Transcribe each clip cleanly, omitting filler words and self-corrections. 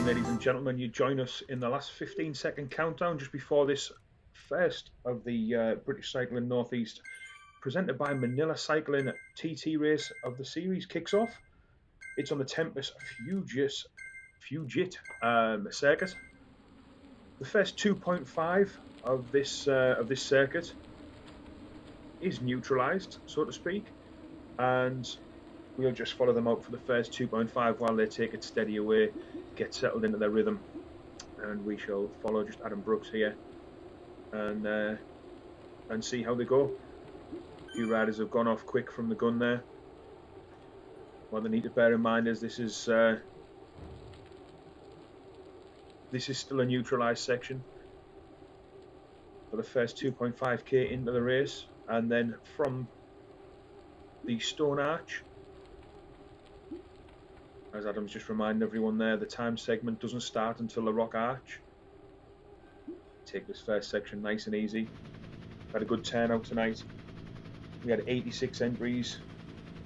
ladies and gentlemen. You join us in the last 15-second countdown just before this first of the British Cycling Northeast, presented by Manilla Cycling TT race of the series, kicks off. It's on the Tempus Fugit circuit. The first 2.5 of this circuit is neutralised, so to speak, and we'll just follow them out for the first 2.5 while they take it steady away, get settled into their rhythm, and we shall follow just Adam Brooks here and see how they go. A few riders have gone off quick from the gun there. What they need to bear in mind is this is still a neutralised section for the first 2.5k into the race, and then from the Stone Arch, as Adam's just reminded everyone there, the time segment doesn't start until the Rock Arch. Take this first section nice and easy. Had a good turnout tonight. We had 86 entries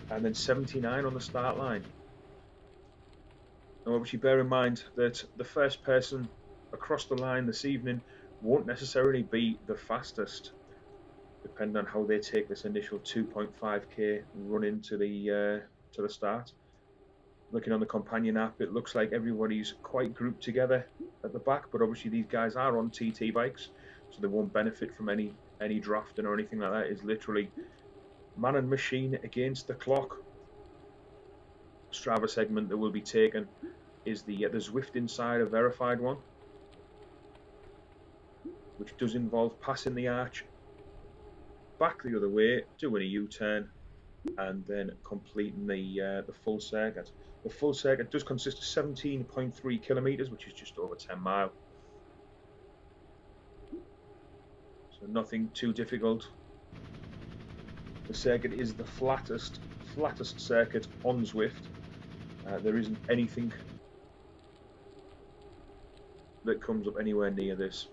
and then 79 on the start line. Now obviously bear in mind that the first person across the line this evening won't necessarily be the fastest, depending on how they take this initial 2.5k run into the start. Looking on the companion app, it looks like everybody's quite grouped together at the back, but obviously these guys are on TT bikes, so they won't benefit from any drafting or anything like that. It's literally man and machine against the clock. Strava segment that will be taken is the Zwift Insider verified one, which does involve passing the arch, back the other way, doing a U-turn, and then completing the full circuit. The full circuit does consist of 17.3 kilometers, which is just over 10 miles. So nothing too difficult. The circuit is the flattest circuit on Zwift. There isn't anything that comes up anywhere near this.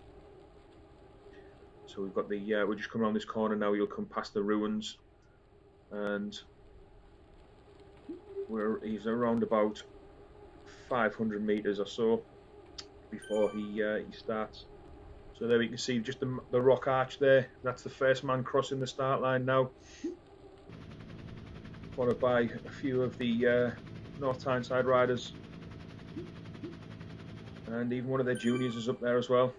So we've got the we'll just come around this corner now. You'll come past the ruins, and he's around about 500 meters or so before he starts. So there we can see just the Rock Arch there. That's the first man crossing the start line now, followed by a few of the North Tyneside riders, and even one of their juniors is up there as well.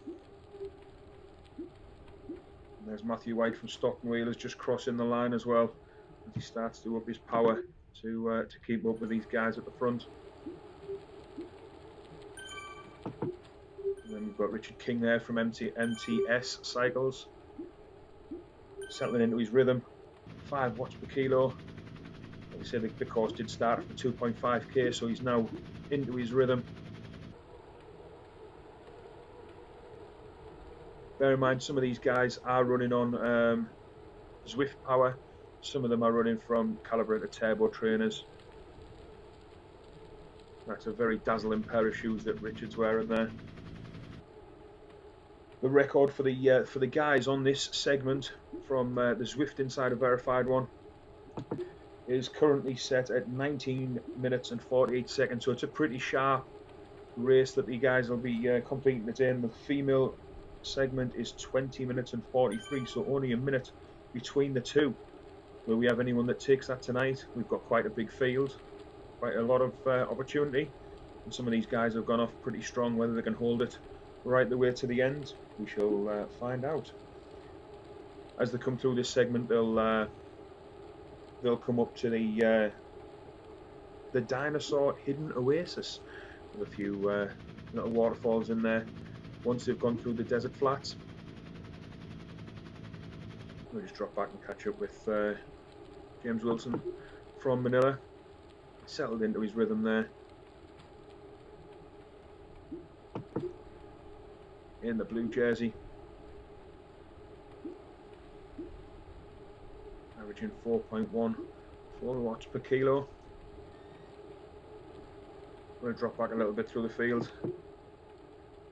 And there's Matthew White from Stockton Wheelers just crossing the line as well, as he starts to up his power to keep up with these guys at the front. And then we've got Richard King there from MTS Cycles, settling into his rhythm. 5 watts per kilo. Like we said, the course did start at 2.5k, so he's now into his rhythm. Bear in mind, some of these guys are running on Zwift power. Some of them are running from calibrated turbo trainers. That's a very dazzling pair of shoes that Richard's wearing there. The record for the guys on this segment from the Zwift Insider verified one is currently set at 19 minutes and 48 seconds. So it's a pretty sharp race that the guys will be completing today. And the female segment is 20 minutes and 43, so only a minute between the two. Will we have anyone that takes that tonight? We've got quite a big field, quite a lot of opportunity, and some of these guys have gone off pretty strong. Whether they can hold it right the way to the end, we shall find out. As they come through this segment, they'll come up to the Dinosaur Hidden Oasis with a few little waterfalls in there. Once they've gone through the desert flats, we'll just drop back and catch up with James Wilson from Manilla, settled into his rhythm there. In the blue jersey, averaging 4.14 watts per kilo. I'm going to drop back a little bit through the field.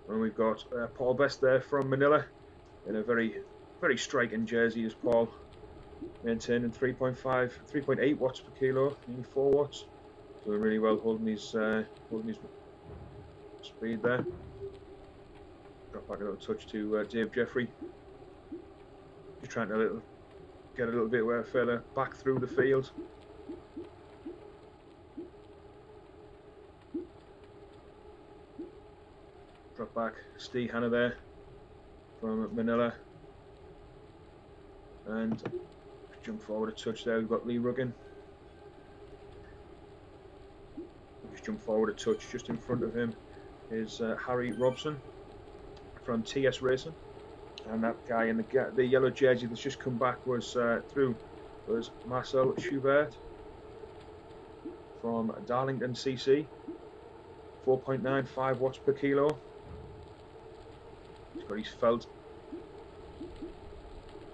And we've got Paul Best there from Manilla in a very striking jersey as Paul, maintaining 3.8 watts per kilo, nearly 4 watts. Doing really well holding his speed there. Drop back a little touch to Dave Jeffrey. Just trying to get a little bit further back through the field. Drop back, Steve Hanna there from Manilla. And jump forward a touch there, we've got Lee Ruggin. Just jump forward a touch, just in front of him is Harry Robson from TS Racing. And that guy in the yellow jersey that's just come back was Marcel Schubert from Darlington CC. 4.95 watts per kilo. He's got his felt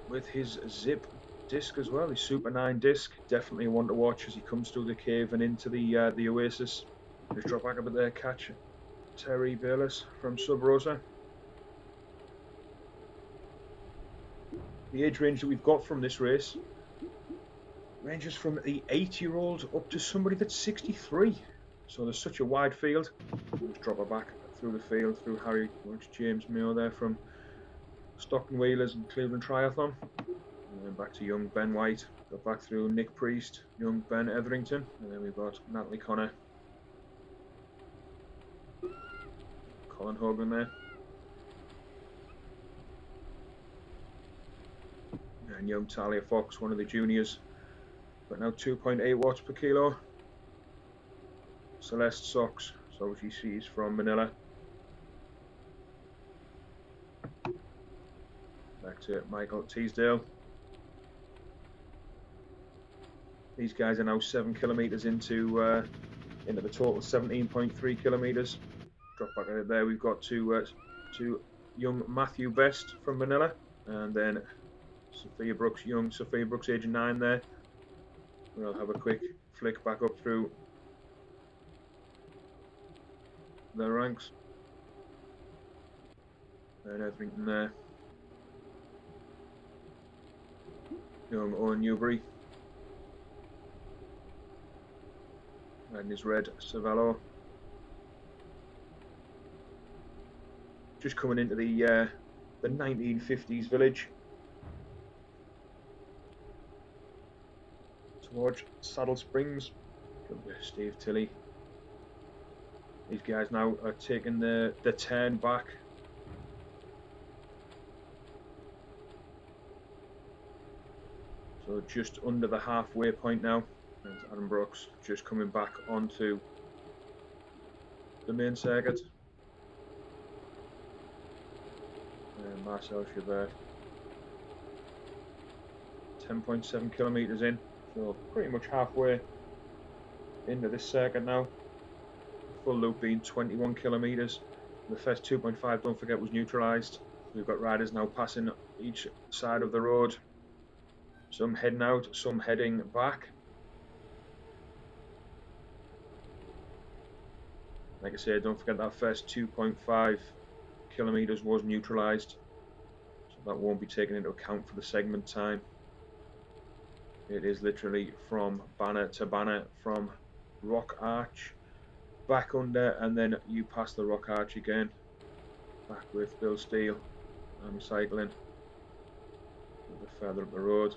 with his zip disc as well, his Super 9 disc. Definitely one to watch as he comes through the cave and into the oasis. Just drop back a bit there, catch Terry Bayless from Sub Rosa. The age range that we've got from this race ranges from the 8-year-old up to somebody that's 63. So there's such a wide field. Just drop her back through the field, through Harry, James Mayo there from Stockton Wheelers and Cleveland Triathlon. And then back to young Ben White. Go back through Nick Priest, young Ben Etherington. And then we've got Natalie Connor. Colin Hogan there. And young Talia Fox, one of the juniors. But now 2.8 watts per kilo. Celeste Sox, so she's from Manila. Back to Michael Teasdale. These guys are now 7 kilometres into the total 17.3 kilometres. Drop back out there. We've got to young Matthew Best from Manila, and then Sophia Brooks, young Sophia Brooks, age 9 there. We'll have a quick flick back up through the ranks. And everything there. Young Owen Newbury. And his red Savello. Just coming into the 1950s village. Towards Saddle Springs. Steve Tilley. These guys now are taking the turn back. So just under the halfway point now. And Adam Brooks just coming back onto the main circuit. And Marcel Chabert. 10.7 kilometres in. So pretty much halfway into this circuit now. Full loop being 21 kilometres. The first 2.5, don't forget, was neutralised. We've got riders now passing each side of the road. Some heading out, some heading back. Like I said, don't forget that first 2.5 kilometres was neutralised. So that won't be taken into account for the segment time. It is literally from banner to banner, from Rock Arch back under, and then you pass the Rock Arch again. Back with Bill Steele. I'm cycling a bit further up the road.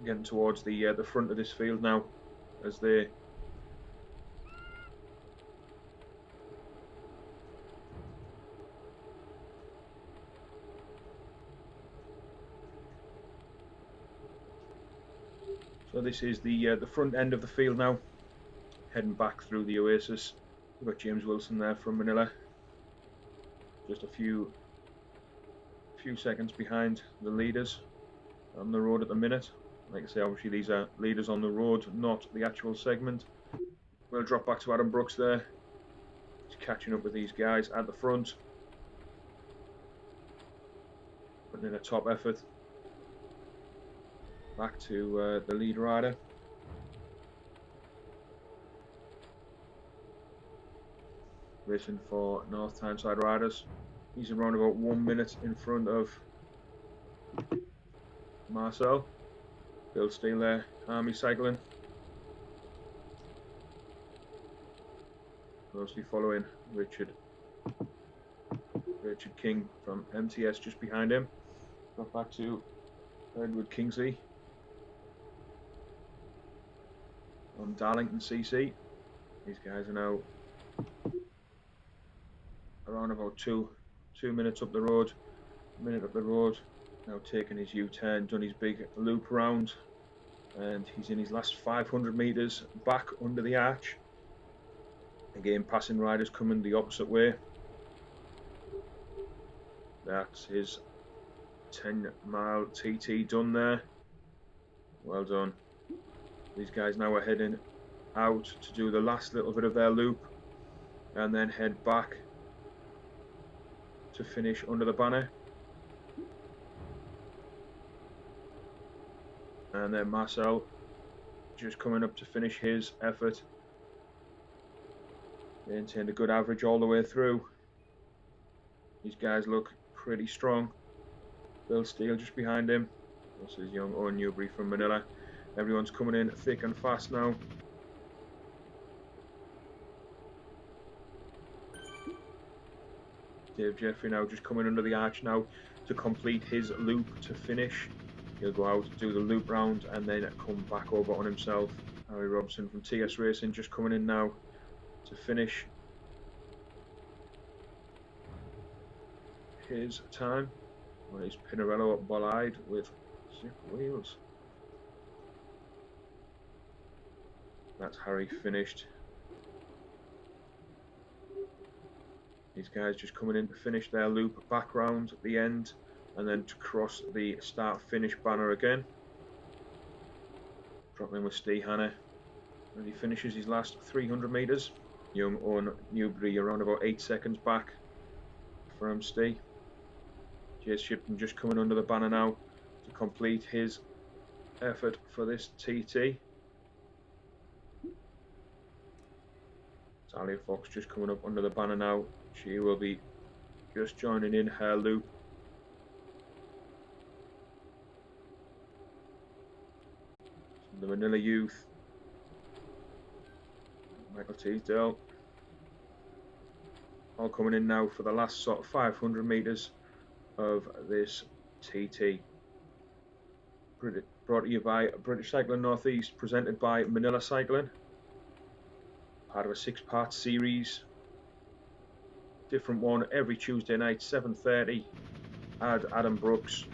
Getting towards the front of this field now, as they so this is the front end of the field now, heading back through the oasis. We've got James Wilson there from Manila, just a few seconds behind the leaders on the road at the minute. Like I say, obviously these are leaders on the road, not the actual segment. We'll drop back to Adam Brooks there. He's catching up with these guys at the front. Putting in a top effort. Back to the lead rider. Racing for North Tyneside riders. He's around about 1 minute in front of Marcel. Bill Steele there, Army cycling. Closely following Richard Richard King from MTS just behind him. Got back to Edward Kingsley on Darlington CC. These guys are now around about two minutes up the road, minute up the road. Now taking his U-turn, done his big loop around, and he's in his last 500 meters back under the arch. Again, passing riders coming the opposite way. That's his 10-mile TT done there. Well done. These guys now are heading out to do the last little bit of their loop and then head back to finish under the banner. And then Marcel just coming up to finish his effort. Maintained a good average all the way through. These guys look pretty strong. Bill Steele just behind him. This is young Owen Newbury from Manila. Everyone's coming in thick and fast now. Dave Jeffrey now just coming under the arch now to complete his loop to finish. He'll go out, do the loop round, and then come back over on himself. Harry Robson from TS Racing just coming in now to finish his time. Well, he's Pinarello Bolide with zip wheels. That's Harry finished. These guys just coming in to finish their loop back round at the end and then to cross the start finish banner again. Dropping in with Steve Hanna, and he finishes his last 300 meters. Young Owen Newbury around about 8 seconds back from Steve. Jace Shipton just coming under the banner now to complete his effort for this TT. Talia Fox just coming up under the banner now. She will be just joining in her loop. The Manila youth, Michael Teasdale, all coming in now for the last sort of 500 meters of this TT. Brought to you by British Cycling Northeast, presented by Manilla Cycling. Part of a 6-part series. Different one every Tuesday night, 7:30. Add Adam Brooks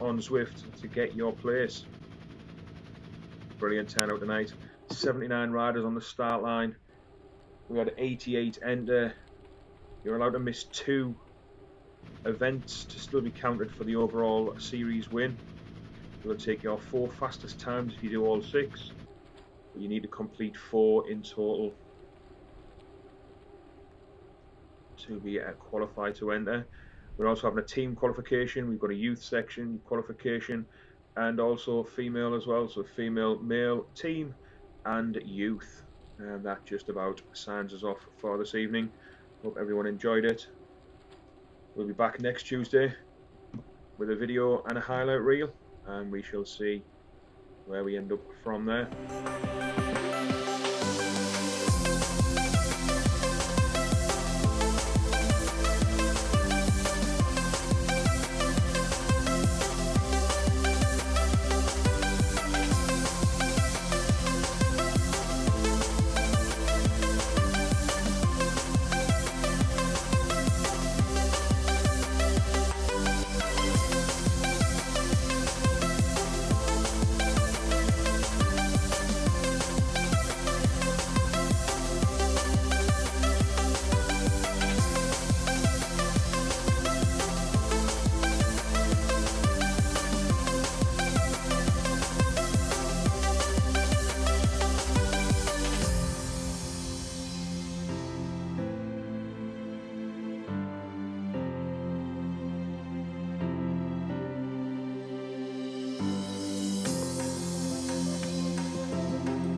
on Zwift to get your place. Brilliant turnout tonight. 79 riders on the start line. We had 88 enter. You're allowed to miss 2 events to still be counted for the overall series win. You'll take your 4 fastest times if you do all 6. But you need to complete 4 in total to be qualified to enter. We're also having a team qualification. We've got a youth section qualification and also female as well. So female, male, team and youth. And that just about signs us off for this evening. Hope everyone enjoyed it. We'll be back next Tuesday with a video and a highlight reel, and we shall see where we end up from there.